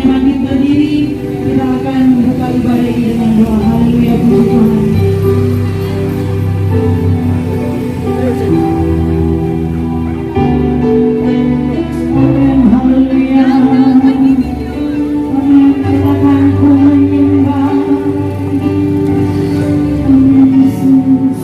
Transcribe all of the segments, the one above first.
bangkit berdiri, kita akan buka ibadah ini dengan doa. Haleluya, puji Tuhan. Amin, haleluya. Amin, kita akan menyembah. Amin, Yesus.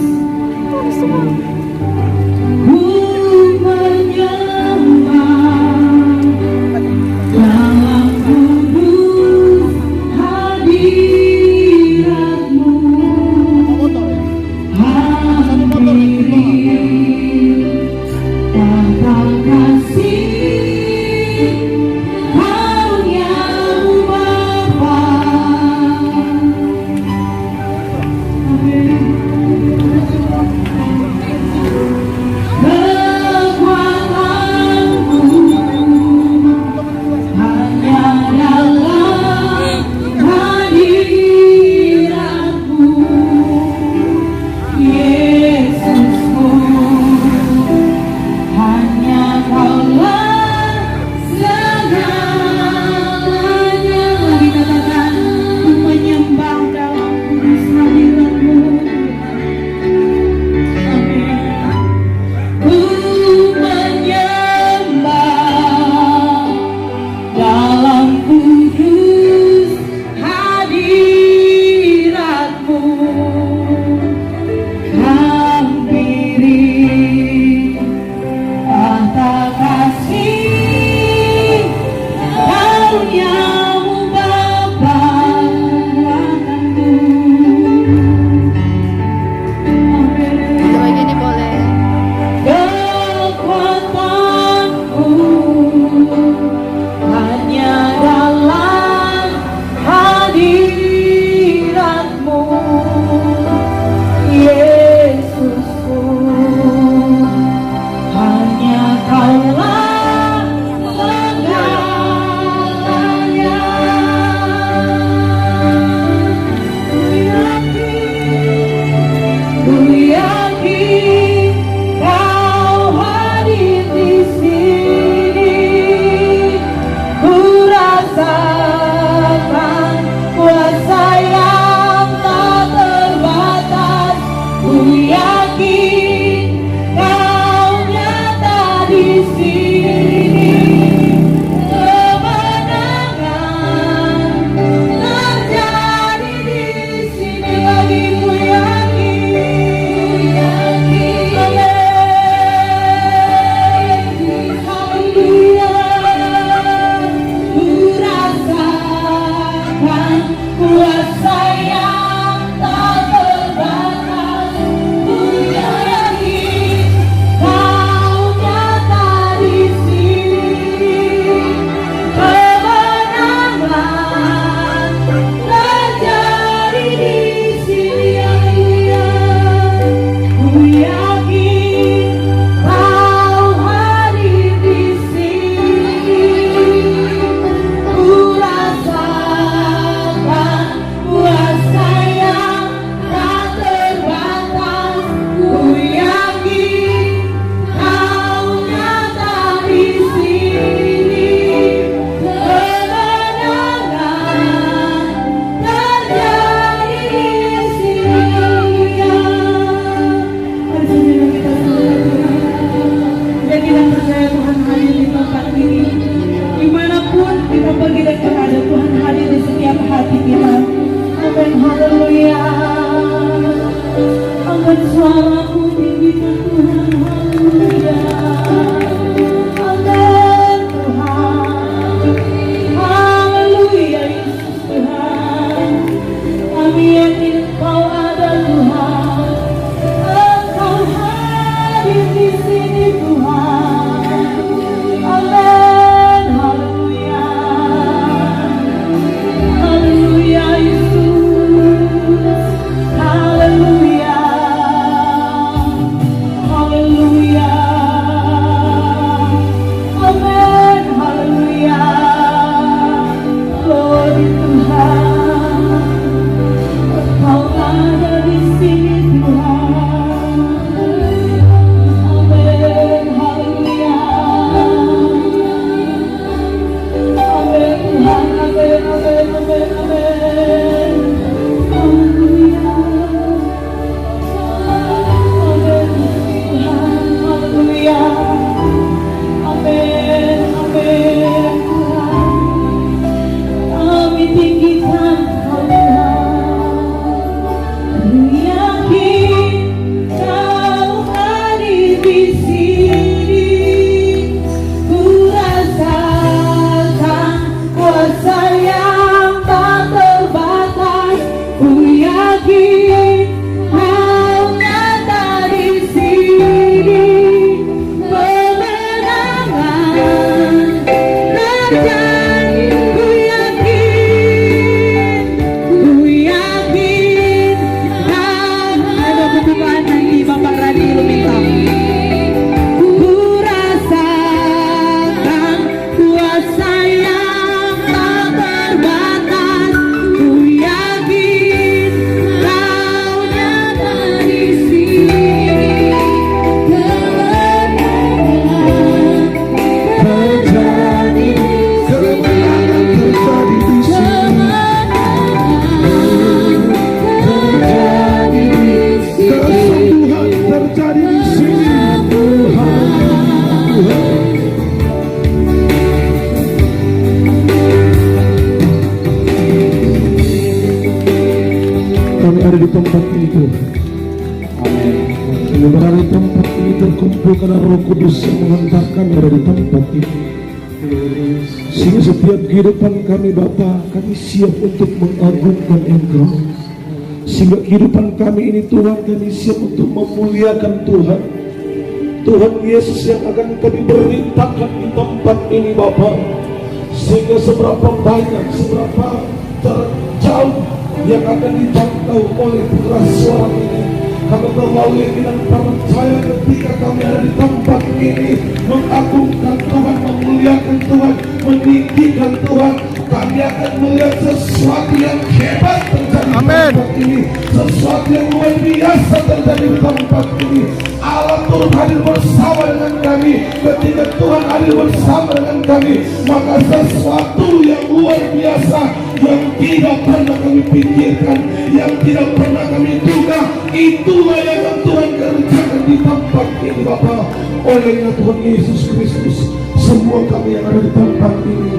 Hallelujah. tinggikan Kau Tuhan. Ku yakin Kau hadir di sini. Ku rasakan kuasa yang tak terbatas. Ku yakin Kau nyata di sini. Kemenangan terjadi. Ku yakin dan ada pembukaan nanti Bapak Radi minta. Ku rasakan kuasa yang tak terbatas. Ku yakin Kau nyata di sini. Kemenangan terjadi di terjadi di sini. Kami ada di tempat ini Tuhan. Kami berada di tempat ini terkumpul karena Roh Kudus yang menghantarkan berada di tempat ini. Sehingga setiap kehidupan kami Bapa, kami siap untuk mengagungkan Engkau. Sehingga kehidupan kami ini Tuhan, kami siap untuk memuliakan Tuhan. Tuhan Yesus yang akan kami beritakan di tempat ini Bapa. Sehingga seberapa banyak, seberapa terjauh yang akan dijangkau oleh putra suara ini, kami terlalu yakin dan percaya ketika kami ada di tempat ini mengagungkan Tuhan, memuliakan Tuhan, meninggikan Tuhan, kami akan melihat sesuatu yang hebat terjadi di tempat ini, sesuatu yang luar biasa terjadi di tempat ini. Allah turut hadir bersama dengan kami. Ketika Tuhan hadir bersama dengan kami, maka sesuatu yang luar biasa yang tidak pernah kami pikirkan, yang tidak pernah kami duga, itulah yang akan Tuhan kerjakan di tempat ini Bapa. Olehnya Tuhan Yesus Kristus, semua kami yang ada di tempat ini,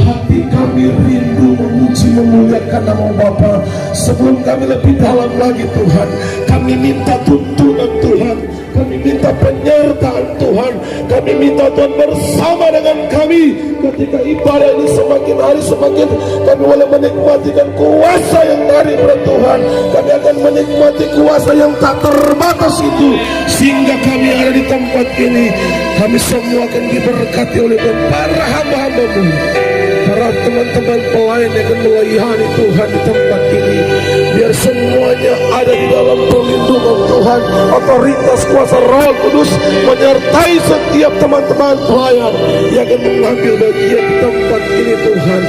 hati kami rindu memuji memuliakan nama Bapa. Sebelum kami lebih dalam lagi Tuhan, kami minta tuntunan Tuhan, kami minta penyertaan Tuhan, kami minta Tuhan bersama dengan kami. Ketika ibadah ini semakin hari semakin kami boleh menikmatikan kuasa yang dari Tuhan, kami akan menikmati kuasa yang tak terbatas itu. Sehingga kami ada di tempat ini, kami semua akan diberkati oleh para hamba-hamba-Mu, para teman-teman pelayan yang akan melayani Tuhan di tempat ini. Biar semuanya ada di dalam perlindungan Tuhan. Otoritas kuasa Roh Kudus menyertai setiap teman-teman pelayan yang akan mengambil bagian di tempat ini Tuhan.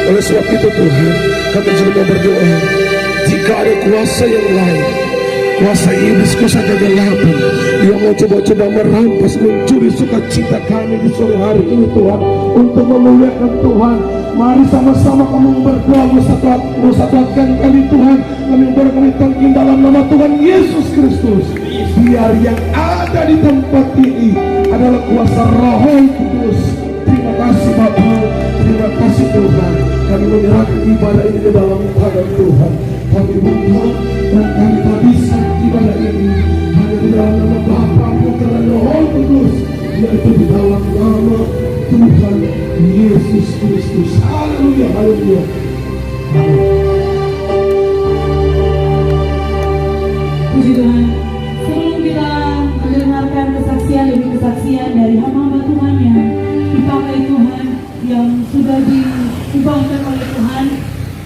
Oleh sebab itu Tuhan, kami juga berdoa, jika ada kuasa yang lain, kuasa iblis, kuasa kegelapan yang mau coba-coba merampas, mencuri sukacita kami di sore hari ini Tuhan, untuk memuliakan Tuhan, mari sama-sama kami berdoa, bersatukan kami Tuhan, kami berkaitan dalam nama Tuhan Yesus Kristus. Biar yang ada di tempat ini adalah kuasa Roh Kudus. Terima kasih Bapa, terima kasih Tuhan. Kami menyerahkan ibadah ini ke dalam tangan Tuhan. Kami berdoa dan kami habiskan ibadah ini hanya di dalam nama Bapa, Putra dan Roh Kudus, yaitu di dalam nama Tuhan Yesus Kristus. Haleluya, haleluya. Puji Tuhan. Sebelum kita mendengarkan kesaksian demi kesaksian dari hamba-hamba Tuhan yang dipakai Tuhan, yang sudah diubahkan oleh Tuhan,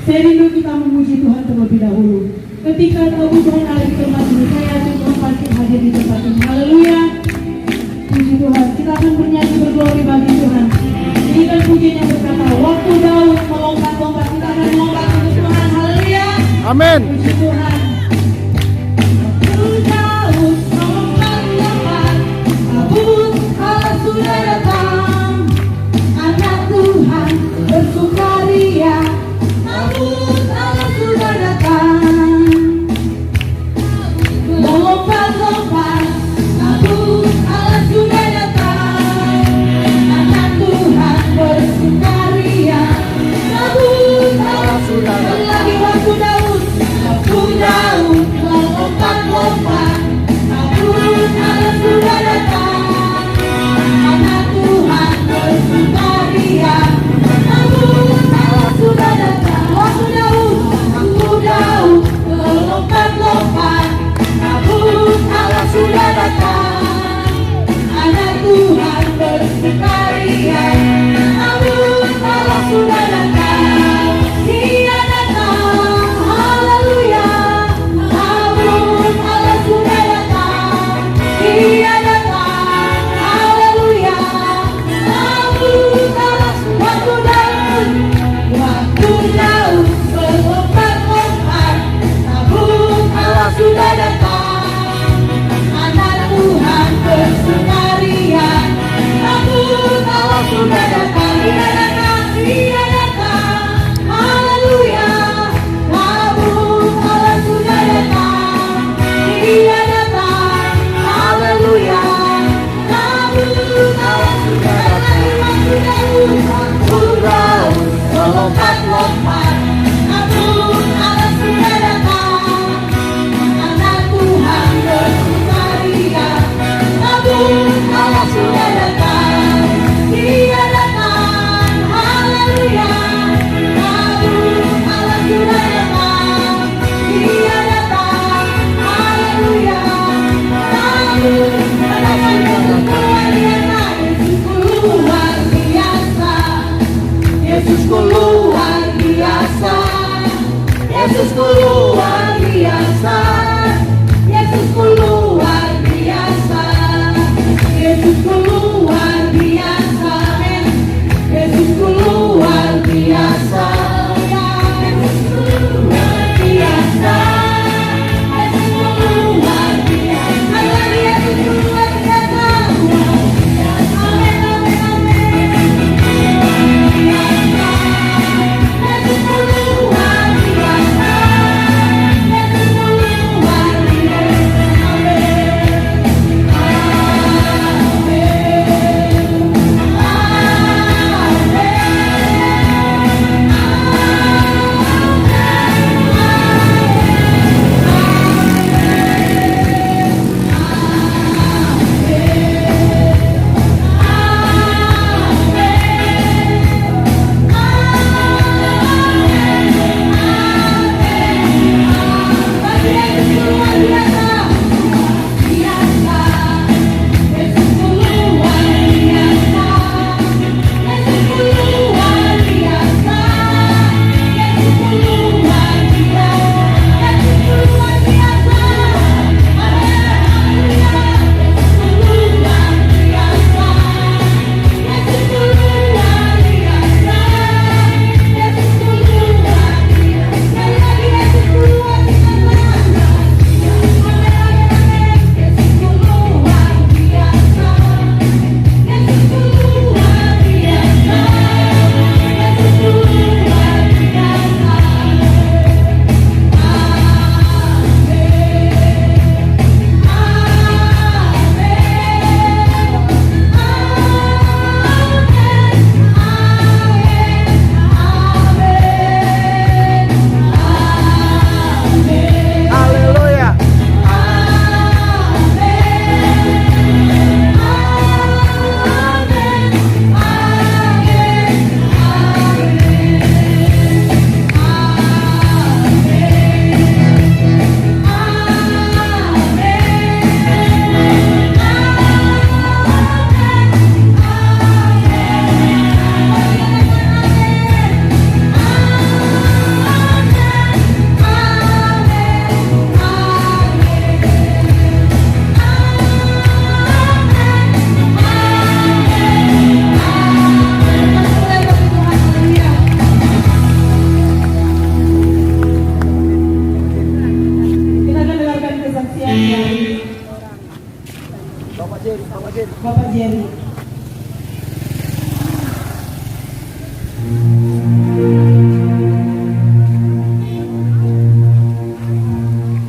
saya rindu kita memuji Tuhan terlebih dahulu. Ketika kebutuhan ada di tempat ini, saya yakin Tuhan pasti hadir di tempat ini. Haleluya. Puji Tuhan. Kita akan bernyanyi berglori bagi Tuhan. Ini kan pujian yang berkata, waktu Daud melompat-lompat, kita akan melompat untuk Tuhan. Haleluya. Amin. Puji Tuhan. Waktu Daud melompat-lompat, kabut Allah sudah datang. Anak Tuhan bersukaria, kabut Allah sudah datang. Melompat-lompat, kabut Allah sudah datang. Anak Tuhan bersukaria, kabut Allah Sekali lagi waktu Daud melompat-lompat, namun Allah sudah datang. Anak Tuhan bersukaria, namun Allah sudah datang. Waktu Daud melompat-lompat, namun Allah sudah datang. Anak Tuhan bersukaria, namun Allah sudah datang. Dia datang, haleluya. Namun Allah sudah datang. Dia datang, haleluya. Namun Allah waktu Daud melompat-lompat, namun Allah sudah datang. Anak Tuhan bersukaria, namun Allah sudah datang. Dia datang, haleluya. Namun Allah sudah datang. Dia datang, haleluya. Namun Allah sudah datang. Waktu Daud melompat-lompat, namun Allah sudah datang. Anak Tuhan bersukaria, namun Allah sudah datang. Dia datang, haleluya. Namun Allah sudah datang. Dia datang, haleluya. Namun Allah sudah datang. Yesusku luar biasa. Yesusku luar biasa. Yesusku luar biasa. Yesusku luar biasa. Yesusku luar biasa. Yesusku luar biasa. Yesusku luar biasa. Lagi Yesusku luar biasa. Amin, amin, amin. Yesusku luar biasa. Yesusku luar biasa. Bapak Jerry.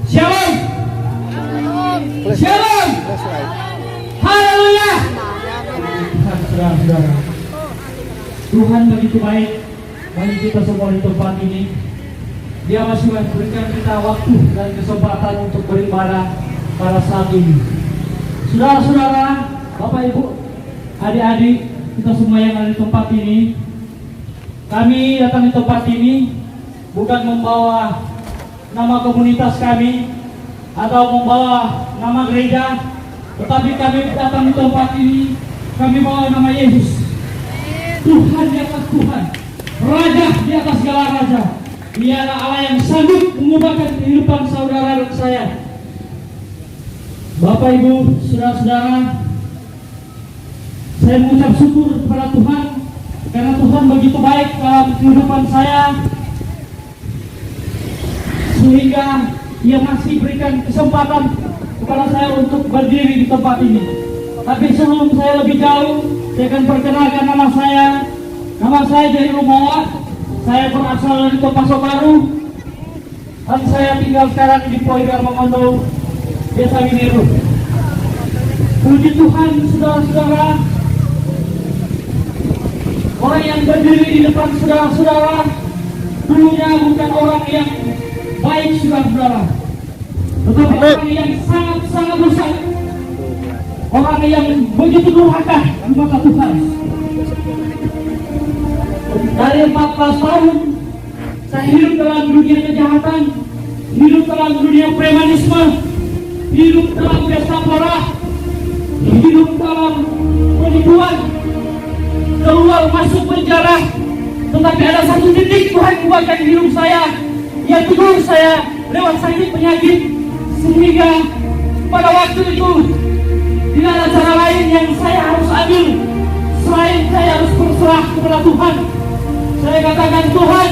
Shalom. Shalom. Haleluya. Tuhan begitu baik bagi kita semua di tempat ini. Dia masih memberikan kita waktu dan kesempatan untuk beribadah pada saat ini. Saudara-saudara, Bapak Ibu, adik-adik, kita semua yang ada di tempat ini, kami datang di tempat ini bukan membawa nama komunitas kami atau membawa nama gereja, tetapi kami datang di tempat ini, kami bawa nama Yesus, Tuhan di atas Tuhan, Raja di atas segala raja. Dia adalah Allah yang sanggup mengubahkan kehidupan saudara dan saya. Bapak Ibu, saudara-saudara, saya mengucap syukur kepada Tuhan karena Tuhan begitu baik dalam kehidupan saya, sehingga Ia masih berikan kesempatan kepada saya untuk berdiri di tempat ini. Tapi sebelum saya lebih jauh, saya akan perkenalkan nama saya. Nama saya Jari Rumawa. Saya berasal dari Kota Sokaru dan saya tinggal sekarang di Poigar Mamondo, Desa Mineru. Puji Tuhan, saudara-saudara, orang yang berdiri di depan saudara-saudara dulunya bukan orang yang baik, saudara-saudara, tetapi orang yang sangat-sangat dosa, orang yang begitu durhaka di mata Tuhan. Dari 14 tahun saya hidup dalam dunia kejahatan, hidup dalam dunia premanisme, hidup dalam pesta pora, hidup dalam penipuan, keluar masuk penjara. Tetapi ada satu titik Tuhan ubahkan hidup saya, yaitu tegur saya lewat sakit penyakit, sehingga pada waktu itu tidak ada cara lain yang saya harus ambil selain saya harus berserah kepada Tuhan. Saya katakan, Tuhan,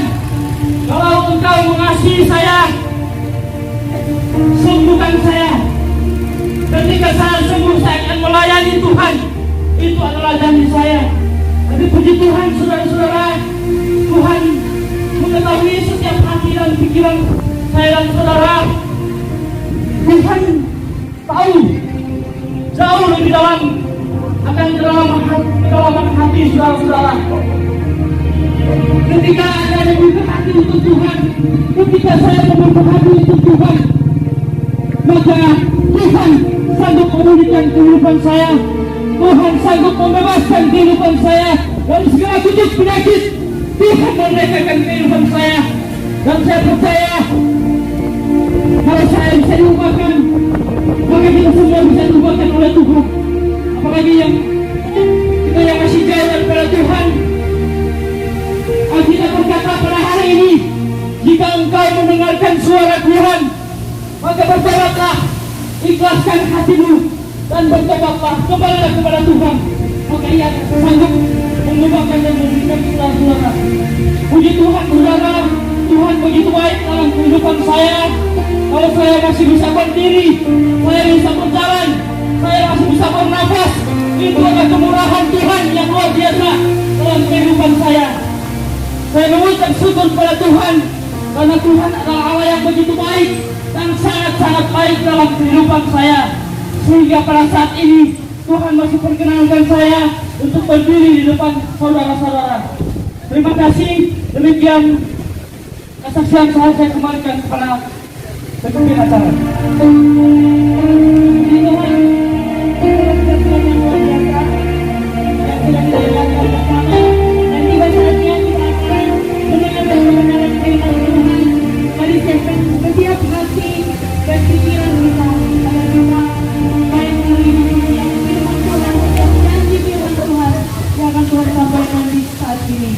kalau Engkau mengasihi saya, sembuhkan saya. Ketika saya sembuh, saya akan melayani Tuhan. Itu adalah janji saya. Tapi puji Tuhan, saudara-saudara, Tuhan mengetahui setiap hati dan pikiran saya dan saudara. Tuhan tahu jauh lebih dalam akan kedalaman hati saudara-saudara. Ketika ada yang berhati untuk Tuhan, ketika saya membuka hati untuk Tuhan, maka Tuhan sanggup memulihkan kehidupan saya. Tuhan sanggup membebaskan kehidupan saya dari segala titik penyakit. Tuhan memerdekakan kehidupan saya, dan saya percaya kalau saya bisa diubahkan, maka kita semua bisa diubahkan oleh Tuhan. Apalagi kita yang masih jauh daripada Tuhan. Alkitab berkata pada hari ini, jika engkau mendengarkan suara Tuhan, maka bertobatlah, ikhlaskan hatimu, dan bertobatlah, kembalilah kepada Tuhan. Maka Ia sanggup mengubahkan dan memberikan saudara. Puji Tuhan, saudara, Tuhan begitu baik dalam kehidupan saya. Kalau saya masih bisa berdiri, saya bisa berjalan, saya masih bisa bernafas, itu adalah kemurahan Tuhan yang luar biasa dalam kehidupan saya. Saya mengucap syukur kepada Tuhan karena Tuhan adalah Allah yang begitu baik dan sangat-sangat baik dalam kehidupan saya, sehingga pada saat ini Tuhan masih perkenankan saya untuk berdiri di depan saudara-saudara. Terima kasih. Demikian kesaksian saya kembalikan kepada pemimpin acara. Setiap hati dan pikiran kita agar kita baik hari ini yang firman Tuhan, yang janji firman Tuhan yang akan Tuhan sampaikan di saat ini.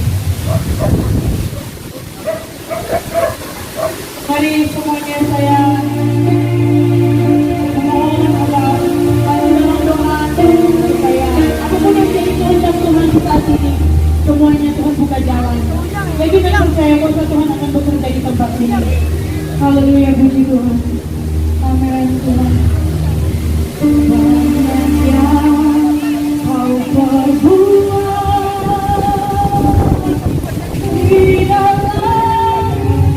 Mari semuanya saya memohon agar dalam doa supaya apapun yang jadi kehendak Tuhan di saat ini, semuanya Tuhan buka jalan. Jadi kita percaya bahwa Tuhan akan bekerja di tempat ini. Haleluya, puji Tuhan. Amin Tuhan. Banyak yang kau perbuat di dalam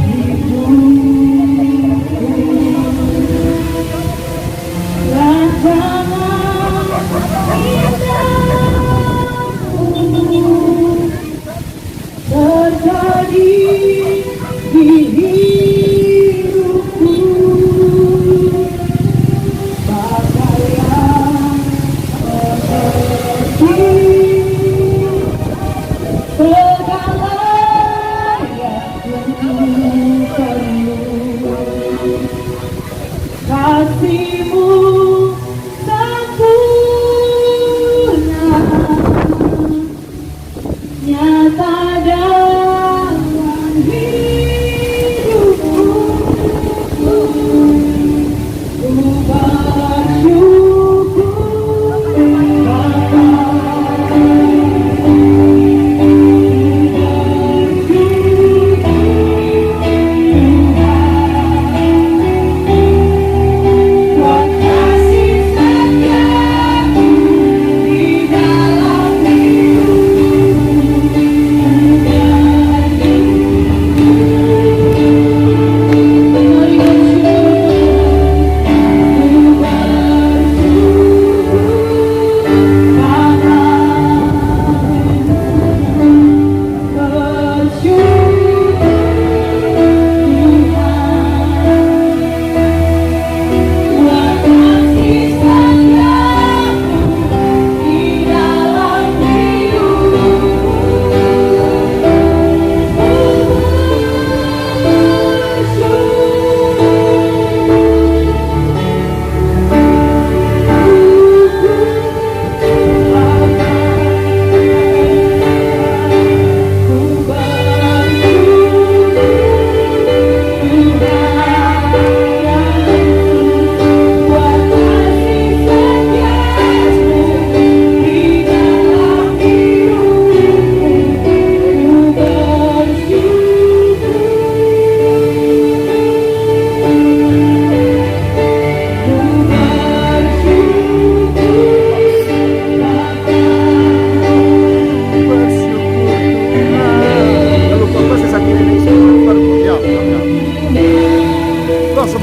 hidupku. Rancangan indahmu terjadi di hidup.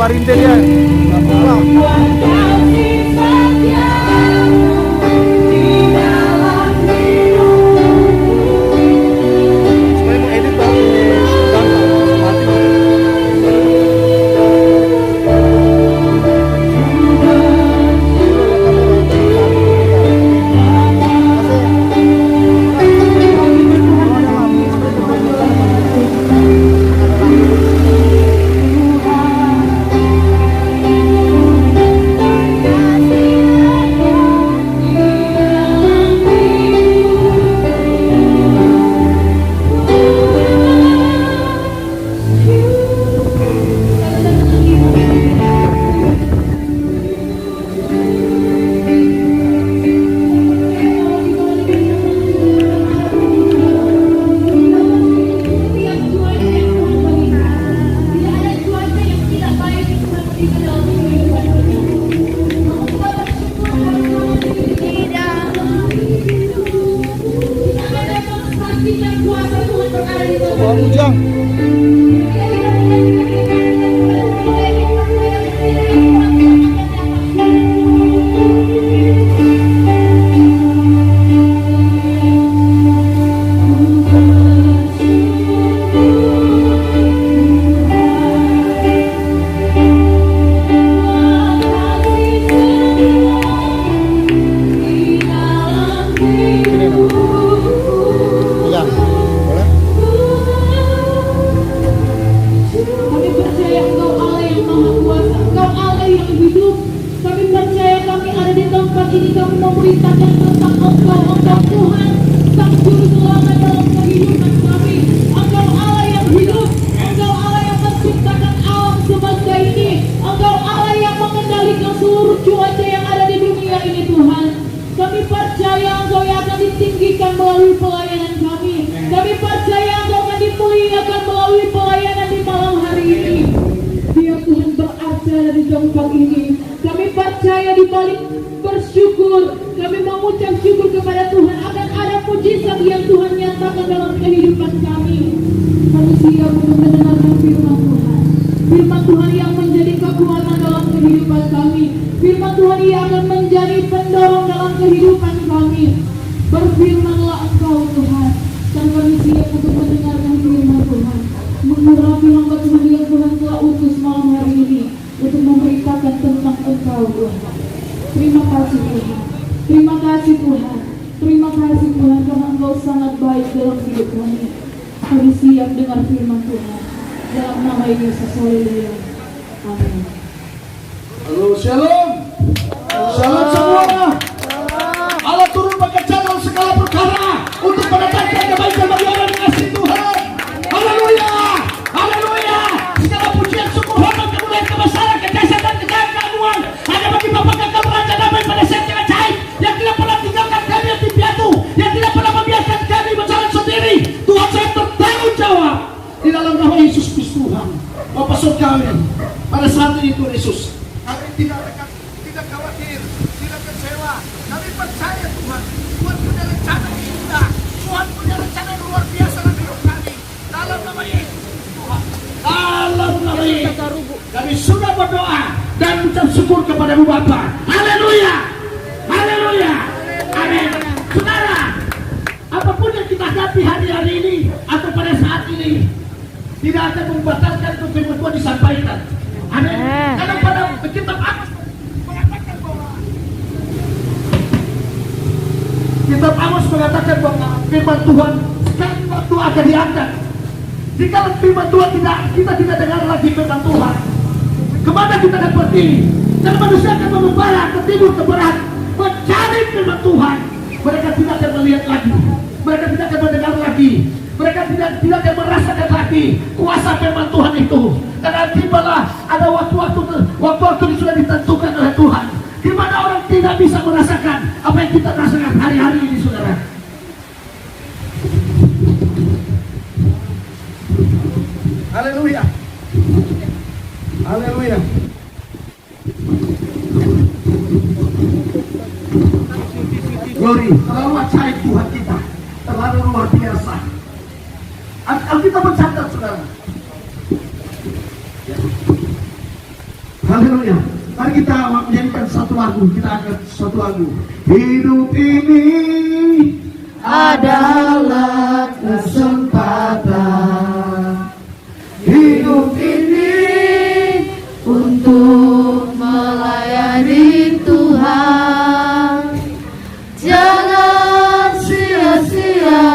kabarin deh dia. Nggak pulang. Supaya mau edit baru gampang, mati. Wah, Ujang. Ujang, boleh? Kami percaya Engkau Allah yang Maha Kuasa, Engkau Allah yang hidup. Kami percaya kami ada di tempat ini, kami memberitakan tentang Engkau Tuhan, Sang Juru Selamat dalam kehidupan kami. Engkau Allah yang hidup, Engkau Allah yang menciptakan alam semesta ini, Engkau Allah yang mengendalikan seluruh cuaca yang ada di dunia ini Tuhan. Kami percaya Engkau yang akan ditinggikan melalui pelayanan kami. Kami percaya Engkau akan dimuliakan melalui pelayanan di malam hari ini. Biar Tuhan beracara di tempat ini. Kami percaya di balik bersyukur, kami mengucap syukur kepada Tuhan akan ada mujizat yang Tuhan nyatakan dalam kehidupan kami. Kami siap untuk mendengarkan firman Tuhan. Firman Tuhan yang menjadi kekuatan dalam kehidupan kami. Firman Tuhan yang akan menjadi pendorong dalam kehidupan kami. Berfirmanlah Engkau Tuhan, dan kami siap untuk mendengarkan firman Tuhan. Mengurapi hamba Tuhan yang Tuhan telah utus malam hari ini untuk memberitakan tentang Engkau Tuhan. Terima kasih Tuhan. Terima kasih Tuhan. Terima kasih Tuhan karena Engkau sangat baik dalam hidup kami. Kami siap dengar firman Tuhan. Dalam nama Yesus, haleluya. Amin. Halo, shalom. Shalom semua. Allah turun bekerja dalam segala perkara untuk mendatangkan kebaikan bagi orang yang kasih Tuhan. Haleluya. Haleluya. Segala pujian, syukur, hormat, kemuliaan, kebesaran, kejayaan dan keagungan hanya bagi Bapa Kekal Raja Damai pada saat yang ajaib, yang tidak pernah tinggalkan kami yang piatu, yang tidak pernah membiarkan kami berjalan sendiri. Tuhan saya bertanggung jawab di dalam nama Yesus Kristus Tuhan. Bapa Surgawi, pada saat ini Tuhan Yesus, kami tidak khawatir, tidak kecewa. Kami percaya Tuhan, Tuhan punya rencana yang indah, Tuhan punya rencana yang luar biasa dalam hidup kami. Dalam nama Yesus Tuhan, dalam nama Yesus, kami sudah berdoa dan ucap syukur kepada-Mu Bapa. Haleluya, haleluya, amin. Saudara, apapun yang kita hadapi hari-hari ini atau pada saat ini, tidak akan membatalkan firman Tuhan disampaikan. Amin. Karena pada kitab Amos mengatakan bahwa kitab Amos mengatakan bahwa firman Tuhan sekali waktu akan diangkat. Jika firman Tuhan kita tidak dengar lagi firman Tuhan, kemana kita akan berdiri? Dan manusia akan mengembara ke timur ke barat mencari firman Tuhan. Mereka tidak akan melihat lagi, mereka tidak akan mendengar lagi, mereka tidak akan merasakan lagi kuasa firman Tuhan itu. Karena tibalah ada waktu-waktu yang sudah ditentukan oleh Tuhan, di mana orang tidak bisa merasakan apa yang kita rasakan hari-hari ini, saudara. Haleluya, haleluya. Glory, terlalu ajaib Tuhan kita, terlalu luar biasa. Alkitab mencatat, saudara, Haleluya. Mari kita menyanyikan satu lagu. Kita angkat satu lagu. Hidup ini adalah kesempatan. Hidup ini untuk melayani Tuhan. Jangan sia-siakan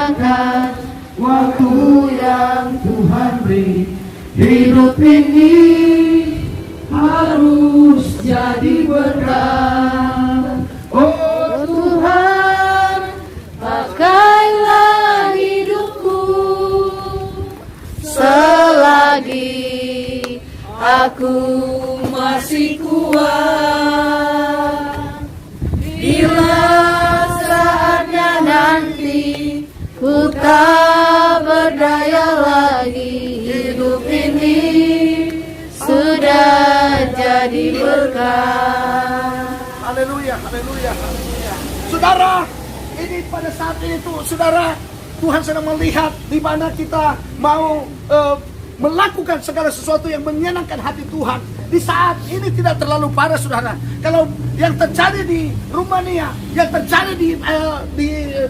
waktu yang Tuhan beri. Hidup ini harus jadi berkah. Oh Tuhan, pakailah hidupku selagi aku masih kuat. Bila saatnya nanti ku tak berdaya lagi, hidup ini sudah jadi berkah. Haleluya, haleluya, haleluya. Saudara, ini pada saat ini tuh, saudara, Tuhan sedang melihat di mana kita mau melakukan segala sesuatu yang menyenangkan hati Tuhan. Di saat ini tidak terlalu parah, saudara. Kalau yang terjadi di Rumania, yang terjadi di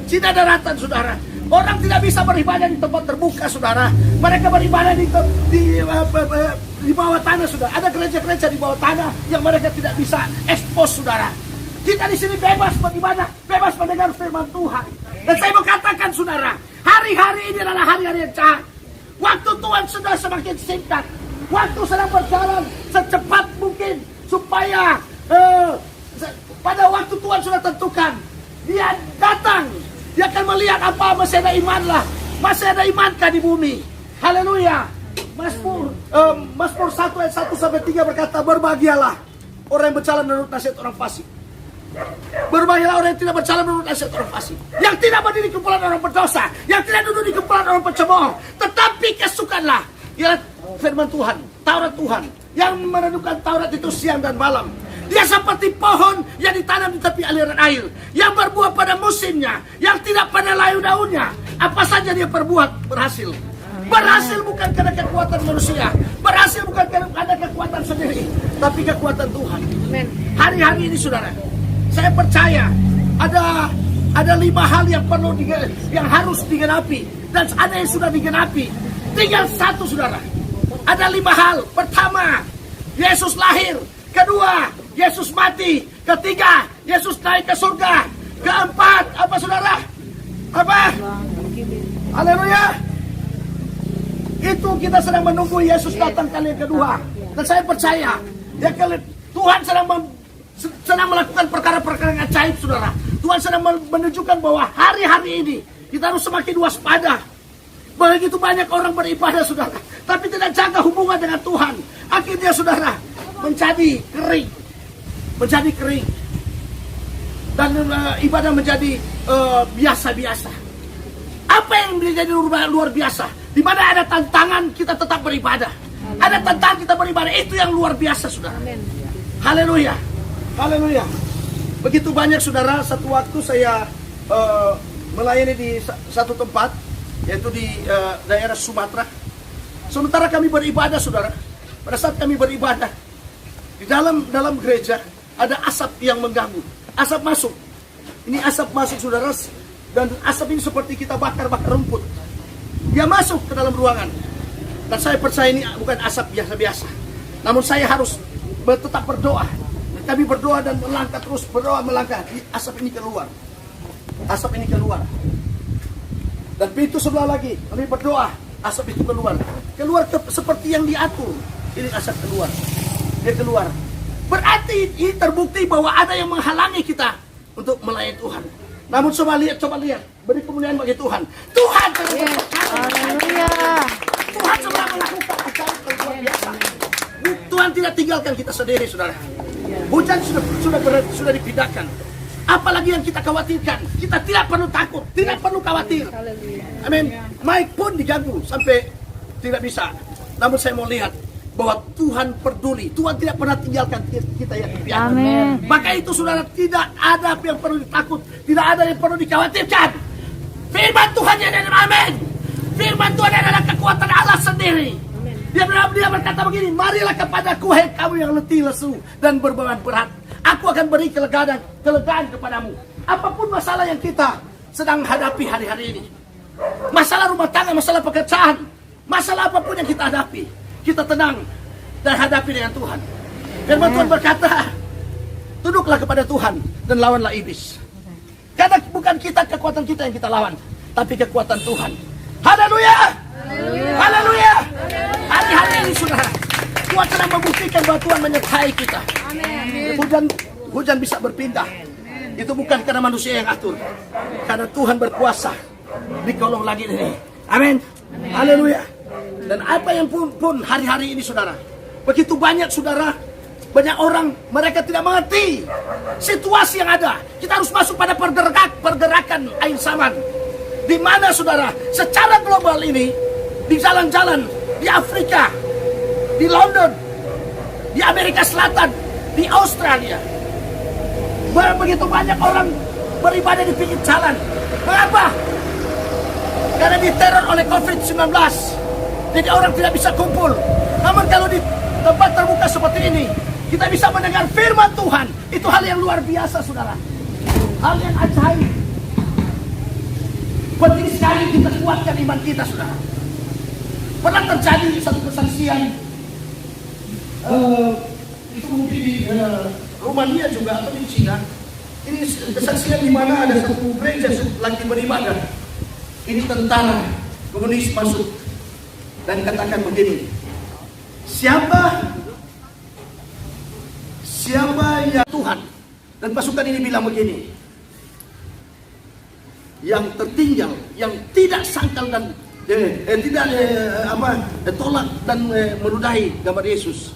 Cina Daratan, saudara, orang tidak bisa beribadah di tempat terbuka, saudara. Mereka beribadah di bawah tanah, saudara. Ada gereja-gereja di bawah tanah yang mereka tidak bisa ekspos, saudara. Kita di sini bebas beribadah, bebas mendengar firman Tuhan. Dan saya mau katakan, saudara, hari-hari ini adalah hari-hari yang jahat. Waktu Tuhan sudah semakin singkat. Waktu sedang berjalan secepat mungkin supaya pada waktu Tuhan sudah tentukan, Dia datang. Dia akan melihat apa masih ada iman lah, masih ada imankah di bumi. Haleluya. Mazmur 1 ayat 1 sampai 3 berkata, berbahagialah orang yang berjalan menurut nasihat orang fasik. Berbahagialah orang yang tidak berjalan menurut nasihat orang fasik, yang tidak berdiri di kumpulan orang berdosa, yang tidak duduk di kumpulan orang pencemooh, tetapi kesukaanlah ialah firman Tuhan, Taurat Tuhan, yang merenungkan Taurat itu siang dan malam. Dia seperti pohon yang ditanam di tepi aliran air, yang berbuah pada musimnya, yang tidak pernah layu daunnya. Apa saja dia perbuat berhasil. Berhasil bukan karena kekuatan manusia, berhasil bukan karena kekuatan sendiri, tapi kekuatan Tuhan. Hari-hari ini, saudara, saya percaya ada 5 hal yang harus digenapi, dan ada yang sudah digenapi. Tinggal 1, saudara. Ada 5 hal. Pertama, Yesus lahir. Kedua, Yesus mati. Ketiga, Yesus naik ke surga. Keempat, apa, saudara? Apa? Haleluya. Itu kita sedang menunggu Yesus datang kali yang kedua. Dan saya percaya, ya, Tuhan sedang melakukan perkara-perkara yang ajaib, saudara. Tuhan sedang menunjukkan bahwa hari-hari ini kita harus semakin waspada. Begitu banyak orang beribadah, saudara, tapi tidak jaga hubungan dengan Tuhan. Akhirnya, saudara, menjadi kering. Dan ibadah menjadi biasa-biasa. Apa yang menjadi luar biasa? Di mana ada tantangan, kita tetap beribadah. Ada tantangan, kita beribadah. Itu yang luar biasa, saudara. Haleluya. Haleluya. Begitu banyak, saudara. Satu waktu saya melayani di satu tempat, yaitu di daerah Sumatera. Sementara kami beribadah, saudara, pada saat kami beribadah, di dalam gereja ada asap yang mengganggu. Asap masuk. Ini asap masuk, saudara. Dan asap ini seperti kita bakar-bakar rumput. Dia masuk ke dalam ruangan. Dan saya percaya ini bukan asap biasa-biasa. Namun saya harus tetap berdoa. Kami berdoa dan melangkah terus, berdoa melangkah. Asap ini keluar. Asap ini keluar. Dan pintu sebelah lagi, kami berdoa, asap itu keluar. Keluar seperti yang diatur. Ini asap keluar. Dia keluar. Berarti ini terbukti bahwa ada yang menghalangi kita untuk melayani Tuhan. Namun coba lihat, beri kemuliaan bagi Tuhan. Tuhan Tuhan sedang melakukan ajaib luar biasa. Tuhan tidak tinggalkan kita sendiri, saudara. Hujan sudah dipindahkan. Apalagi yang kita khawatirkan, kita tidak perlu takut, tidak perlu khawatir. Amin. Mic pun diganggu sampai tidak bisa. Namun saya mau lihat bahwa Tuhan peduli. Tuhan tidak pernah tinggalkan kita yang dibiarkan. Amin. Maka itu, saudara, tidak ada yang perlu ditakut, tidak ada yang perlu dikhawatirkan. Firman Tuhan yang ada, amin. Firman Tuhan adalah kekuatan Allah sendiri. Dia berkata begini, marilah kepadaku hai kamu yang letih lesu dan berbeban berat. Aku akan beri kelegaan kepadamu. Apapun masalah yang kita sedang hadapi hari-hari ini, masalah rumah tangga, masalah pekerjaan, masalah apapun yang kita hadapi, kita tenang dan hadapi dengan Tuhan. Firman Tuhan berkata, tunduklah kepada Tuhan dan lawanlah iblis. Karena bukan kekuatan kita yang kita lawan, tapi kekuatan Tuhan. Haleluya! Haleluya! Hari-hari ini saudara, Tuhan sedang membuktikan bahwa Tuhan menyertai kita. Hujan bisa berpindah. Itu bukan karena manusia yang atur, karena Tuhan berkuasa di kolong langit ini. Amin. Haleluya. Dan apa yang pun hari-hari ini saudara, begitu banyak saudara, banyak orang mereka tidak mengerti situasi yang ada. Kita harus masuk pada pergerakan akhir zaman, di mana saudara secara global ini, di jalan-jalan di Afrika, di London, di Amerika Selatan, di Australia, begitu banyak orang beribadah di pinggir jalan. Mengapa? Karena diteror oleh COVID-19. Jadi orang tidak bisa kumpul. Namun kalau di tempat terbuka seperti ini, kita bisa mendengar firman Tuhan. Itu hal yang luar biasa saudara, hal yang ajaib. Penting sekali kita kuatkan iman kita saudara. Pernah terjadi satu kesaksian, itu mungkin di Rumania juga atau di Cina. Ini kesaksian di mana ada satu gereja lagi beribadah. Ini tentara komunis masuk dan katakan begini, siapa yang Tuhan, dan pasukan ini bilang begini, yang tertinggal, yang tidak sangkal dan tolak dan meludahi gambar Yesus,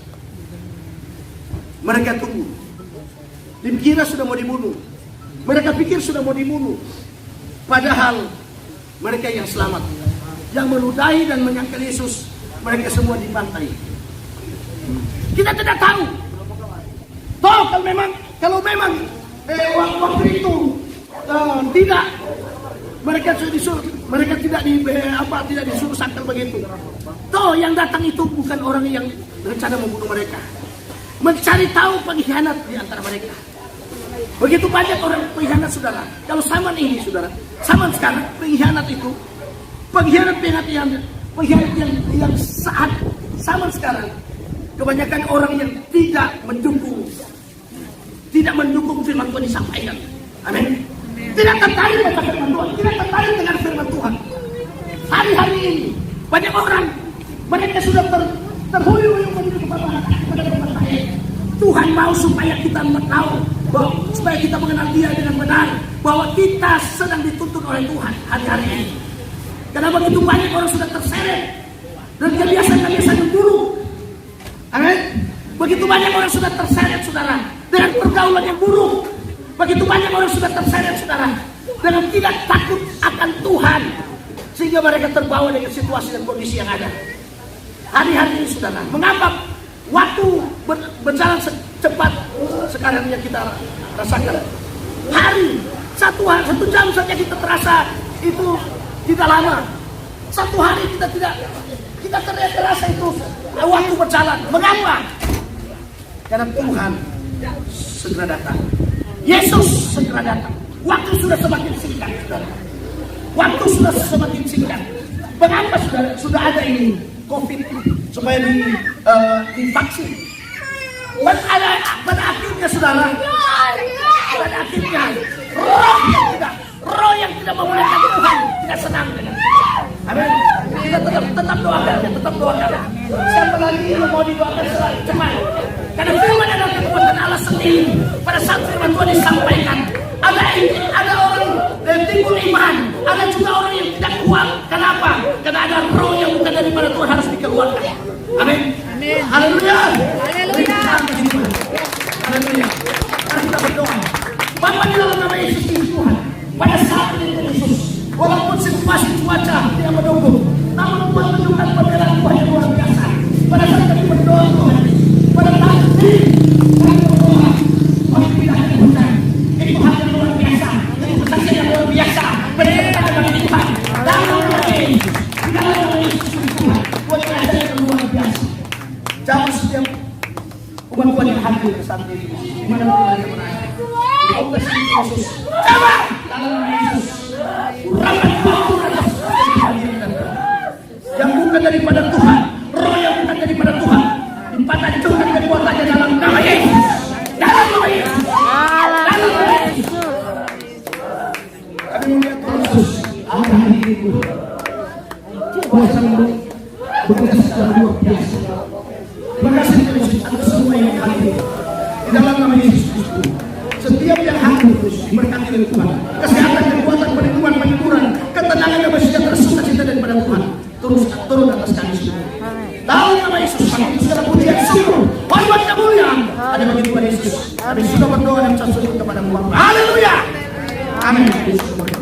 mereka tunggu. Dikira sudah mau dibunuh, mereka pikir sudah mau dibunuh, padahal mereka yang selamat, yang meludahi dan menyangkal Yesus, mereka semua dibantai. Kita tidak tahu. Toh kalau memang waktu itu tidak, mereka tidak disuruh sangkal begitu. Toh yang datang itu bukan orang yang rencana membunuh mereka, mencari tahu pengkhianat di antara mereka. Begitu banyak orang pengkhianat saudara. Kalau zaman ini saudara, zaman sekarang pengkhianat itu, pengkhianat yang saat zaman sekarang, kebanyakan orang yang tidak mendukung firman Tuhan disampaikan. Amin. Tidak tertarik dengan firman Tuhan, tidak tertarik dengan firman Tuhan. Hari-hari ini banyak orang, mereka sudah terhuyung-huyung menuju kepada Tuhan mau supaya kita tahu, supaya kita mengenal Dia dengan benar, bahwa kita sedang dituntun oleh Tuhan hari-hari ini. Karena begitu banyak orang sudah terseret dan kebiasaan-kebiasaan yang buruk. Amin. Begitu banyak orang sudah terseret saudara dengan pergaulan yang buruk. Begitu banyak orang sudah terseret saudara dengan tidak takut akan Tuhan, sehingga mereka terbawa dengan situasi dan kondisi yang ada hari-hari ini saudara. Mengapa waktu berjalan cepat sekarang yang kita rasakan? Satu jam saja kita terasa itu tidak lama. Satu hari kita terasa itu waktu berjalan. Mengapa? Karena Tuhan segera datang. Yesus segera datang. Waktu sudah semakin singkat saudara. Waktu sudah semakin singkat. Mengapa saudara? Sudah ada ini COVID supaya divaksin. Pada akhirnya saudara, pada akhirnya roh yang tidak memuliakan Tuhan tidak senang dengan kita. Amin. Kita tetap doakan. Siapa lagi yang mau didoakan selalu cepat. Karena firman adalah kekuatan Allah sendiri. Pada saat firman Tuhan disampaikan, ada orang yang timbul iman, ada juga orang yang tidak kuat. Kenapa? Karena ada roh yang bukan daripada Tuhan harus dikeluarkan. Amin. Haleluya. Haleluya. Mari kita berdoa. Bapa di dalam nama Yesus Tuhan, pada saat ini Yesus, walaupun situasi cuaca tidak mendukung, namun Tuhan menunjukkan pembelaan Tuhan yang luar biasa. Pada saat kami berdoa Tuhan, pada saat ini kami berdoa, kami tidak akan hujan. Itu hal yang luar biasa, itu kesaksian yang luar biasa. Berkata bagi Tuhan, dalam nama Yesus, di dalam nama Yesus Tuhan, buat kerajaan yang luar biasa. Dapat setiap umat-umat yang hadir saat ini, dimana Tuhan yang berada. Allah Yesus, coba dalam nama Yesus, urapan batu atas yang bukan daripada Tuhan, roh yang bukan daripada Tuhan, dipatahkan kekuatannya dalam nama Yesus, dalam nama Yesus, dalam nama Yesus. Kami melihat Tuhan Yesus ada hari ini, kuasa bekerja secara luar biasa. Terima kasih Tuhan Yesus atas semua yang hadir di dalam nama Yesus Kristus. Setiap yang hadir diberkati oleh Tuhan. Kesehatan, kekuatan, perlindungan, penghiburan, ketenangan dan sejahtera sukacita daripada Tuhan terus turun atas kami semua. Dalam nama Yesus, kami segala pujian syukur, hormat kemuliaan ada bagi Tuhan Yesus. Kami sudah berdoa dan bersujud kepada Tuhan. Haleluya. Amin.